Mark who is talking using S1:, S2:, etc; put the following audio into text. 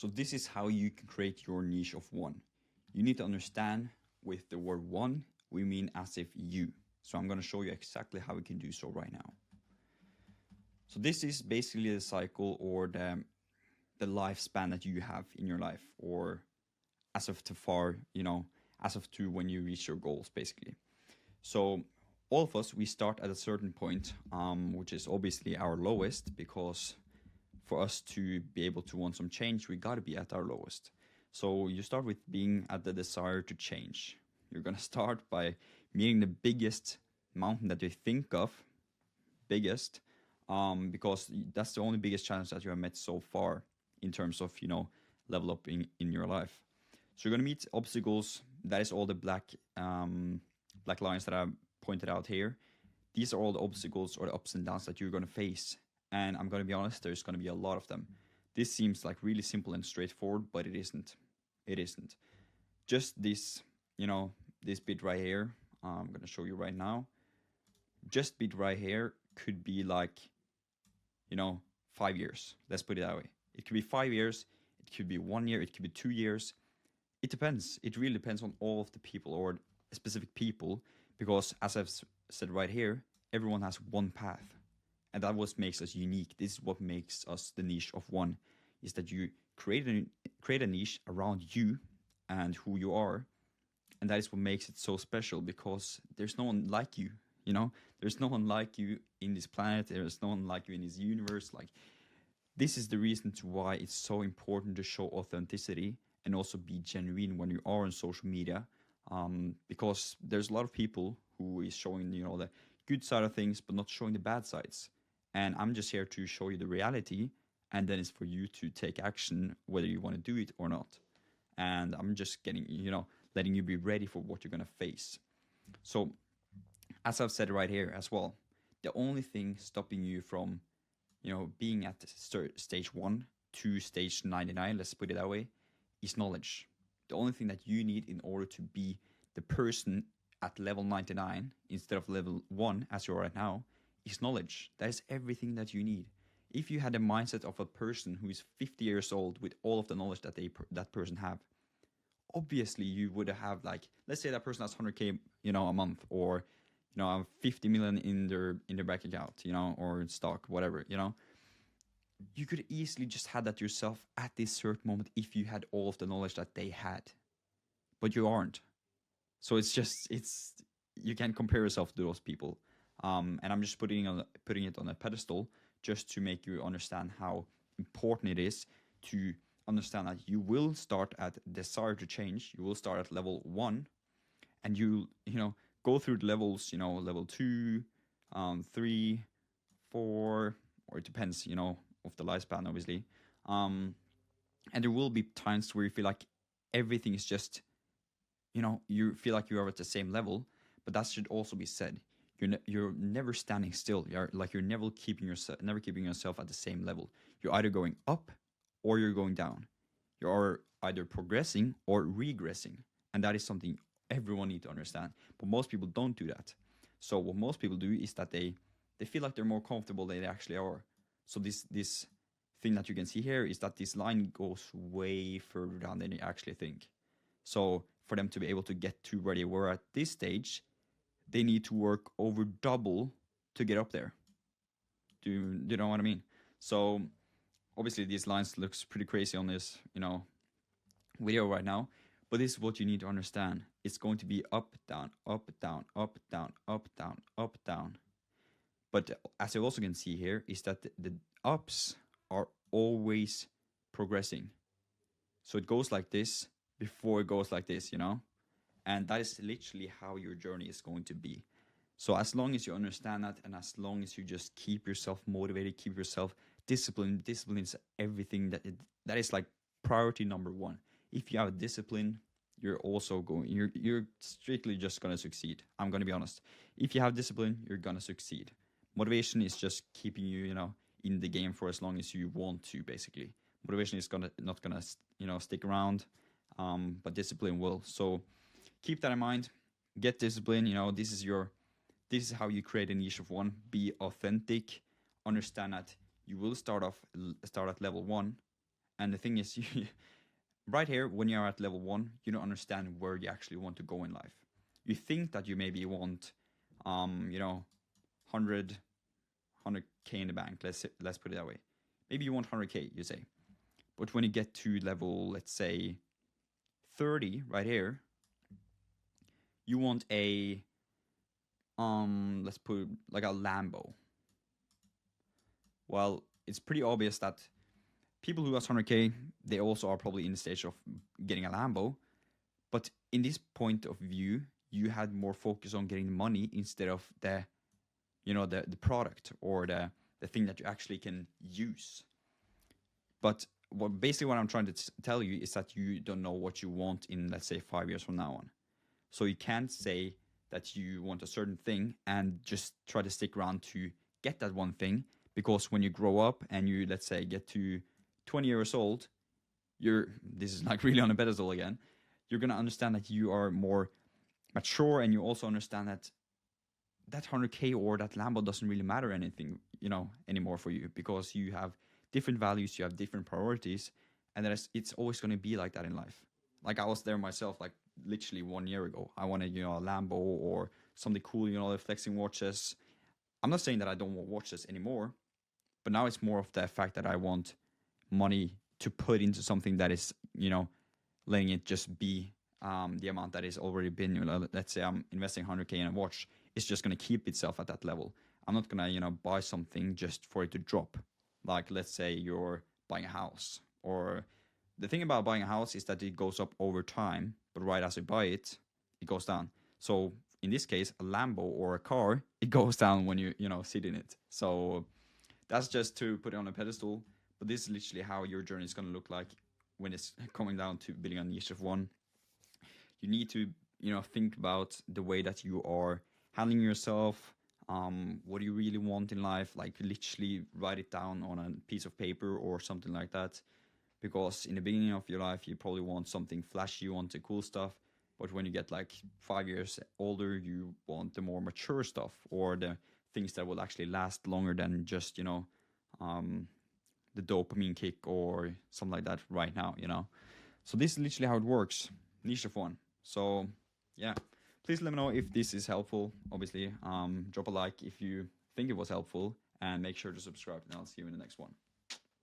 S1: So this is how you can create your niche of one. You need to understand with the word one, we mean as if you. So I'm going to show you exactly how we can do so right now. So this is basically the cycle or the lifespan that you have in your life, or as of to far, as of to when you reach your goals, basically. So all of us, we start at a certain point, which is obviously our lowest, because for us to be able to want some change, we got to be at our lowest. So you start with being at the desire to change. You're going to start by meeting the biggest mountain that you think of, biggest, because that's the only biggest challenge that you have met so far in terms of, level up in your life. So you're going to meet obstacles. That is all the black lines that I pointed out here. These are all the obstacles or the ups and downs that you're going to face. And I'm going to be honest, there's going to be a lot of them. This seems like really simple and straightforward, but it isn't. It isn't. Just this, this bit right here, I'm going to show you right now. Just bit right here could be like, 5 years. Let's put it that way. It could be 5 years. It could be 1 year. It could be 2 years. It depends. It really depends on all of the people or specific people, because as I've said right here, everyone has one path. And that what makes us unique. This is what makes us the niche of one, is that you create a niche around you and who you are. And that is what makes it so special, because there's no one like you, There's no one like you in this planet. There's no one like you in this universe. Like, this is the reason to why it's so important to show authenticity and also be genuine when you are on social media. Because there's a lot of people who is showing, the good side of things, but not showing the bad sides. And I'm just here to show you the reality, and then it's for you to take action, whether you want to do it or not. And I'm just getting, letting you be ready for what you're going to face. So, as I've said right here as well, the only thing stopping you from, being at stage 1 to stage 99, let's put it that way, is knowledge. The only thing that you need in order to be the person at level 99 instead of level 1 as you are right now is knowledge. That is everything that you need. If you had the mindset of a person who is 50 years old with all of the knowledge that that person have, obviously you would have, like, let's say that person has 100k, a month, or 50 million in their bank account, or in stock, whatever, you could easily just have that yourself at this certain moment if you had all of the knowledge that they had, but you aren't. So you can't compare yourself to those people. And I'm just putting it on a pedestal just to make you understand how important it is to understand that you will start at desire to change. You will start at level 1, and you go through the levels, level 2, 3, 4, or it depends, of the lifespan, obviously. And there will be times where you feel like everything is just, you feel like you are at the same level, but that should also be said. You're never standing still. You're never keeping yourself at the same level. You're either going up or you're going down. You are either progressing or regressing, and that is something everyone needs to understand. But most people don't do that. So what most people do is that they feel like they're more comfortable than they actually are. So this thing that you can see here is that this line goes way further down than you actually think. So for them to be able to get to where they were at this stage, they need to work over double to get up there. Do you know what I mean? So obviously these lines looks pretty crazy on this, video right now, but this is what you need to understand. It's going to be up, down, up, down, up, down, up, down, up, down. But as you also can see here, is that the ups are always progressing. So it goes like this before it goes like this, And that is literally how your journey is going to be. So as long as you understand that, and as long as you just keep yourself motivated, keep yourself disciplined is everything that is like priority number 1. If you have discipline, you're strictly just going to succeed. I'm going to be honest. If you have discipline, you're going to succeed. Motivation is just keeping you, in the game for as long as you want to, basically. Motivation is not going to, stick around, but discipline will. So keep that in mind. Get discipline. This is how you create a niche of one. Be authentic. Understand that you will start at level 1, And the thing is, right here, when you're at level 1, you don't understand where you actually want to go in life. You think that you maybe want, 100k in the bank. Let's put it that way. Maybe you want 100k, you say. But when you get to level, let's say 30, right here, you want a, let's put like a Lambo. Well, it's pretty obvious that people who has 100k, they also are probably in the stage of getting a Lambo. But in this point of view, you had more focus on getting money instead of the product or the thing that you actually can use. But basically what I'm trying to tell you is that you don't know what you want in, let's say, 5 years from now on. So you can't say that you want a certain thing and just try to stick around to get that one thing, because when you grow up and you, let's say, get to 20 years old, this is like really on a pedestal again, you're going to understand that you are more mature, and you also understand that 100k or that Lambo doesn't really matter anything, anymore for you, because you have different values, you have different priorities, and it's always going to be like that in life. Like I was there myself, like literally 1 year ago. I wanted, a Lambo or something cool, the flexing watches. I'm not saying that I don't want watches anymore, but now it's more of the fact that I want money to put into something that is, letting it just be the amount that is already been. Let's say I'm investing 100k in a watch. It's just going to keep itself at that level. I'm not going to, buy something just for it to drop. Like, let's say you're buying a house. Or the thing about buying a house is that it goes up over time, but right as you buy it, it goes down. So in this case, a Lambo or a car, it goes down when you sit in it. So that's just to put it on a pedestal. But this is literally how your journey is going to look like when it's coming down to building a niche of one. You need to, think about the way that you are handling yourself. What do you really want in life? Like literally write it down on a piece of paper or something like that. Because in the beginning of your life, you probably want something flashy, you want the cool stuff. But when you get like 5 years older, you want the more mature stuff, or the things that will actually last longer than just, the dopamine kick or something like that right now, So this is literally how it works. Niche of one. So yeah, please let me know if this is helpful. Obviously, drop a like if you think it was helpful, and make sure to subscribe, and I'll see you in the next one.